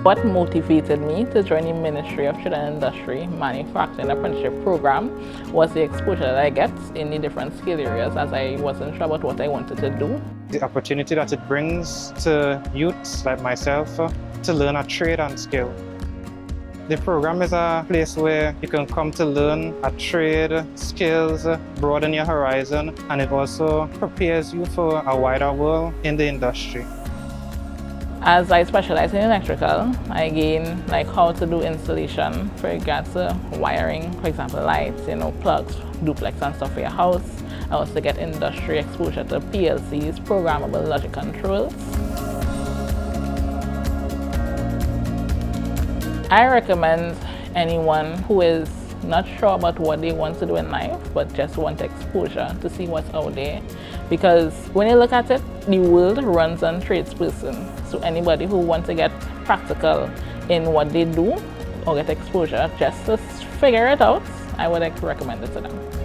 What motivated me to join the Ministry of Trade and Industry Manufacturing Apprenticeship Programme was the exposure that I get in the different skill areas, as I wasn't sure about what I wanted to do. The opportunity that it brings to youths like myself to learn a trade and skill. The program is a place where you can come to learn a trade, skills, broaden your horizon, and it also prepares you for a wider world in the industry. As I specialize in electrical, I gain how to do installation for regards to wiring, for example lights, plugs, duplex and stuff for your house. I also get industry exposure to PLCs, programmable logic controls. I recommend anyone who is not sure about what they want to do in life but just want exposure to see what's out there, because when you look at it, the world runs on tradesperson. So anybody who wants to get practical in what they do or get exposure just to figure it out, I would recommend it to them.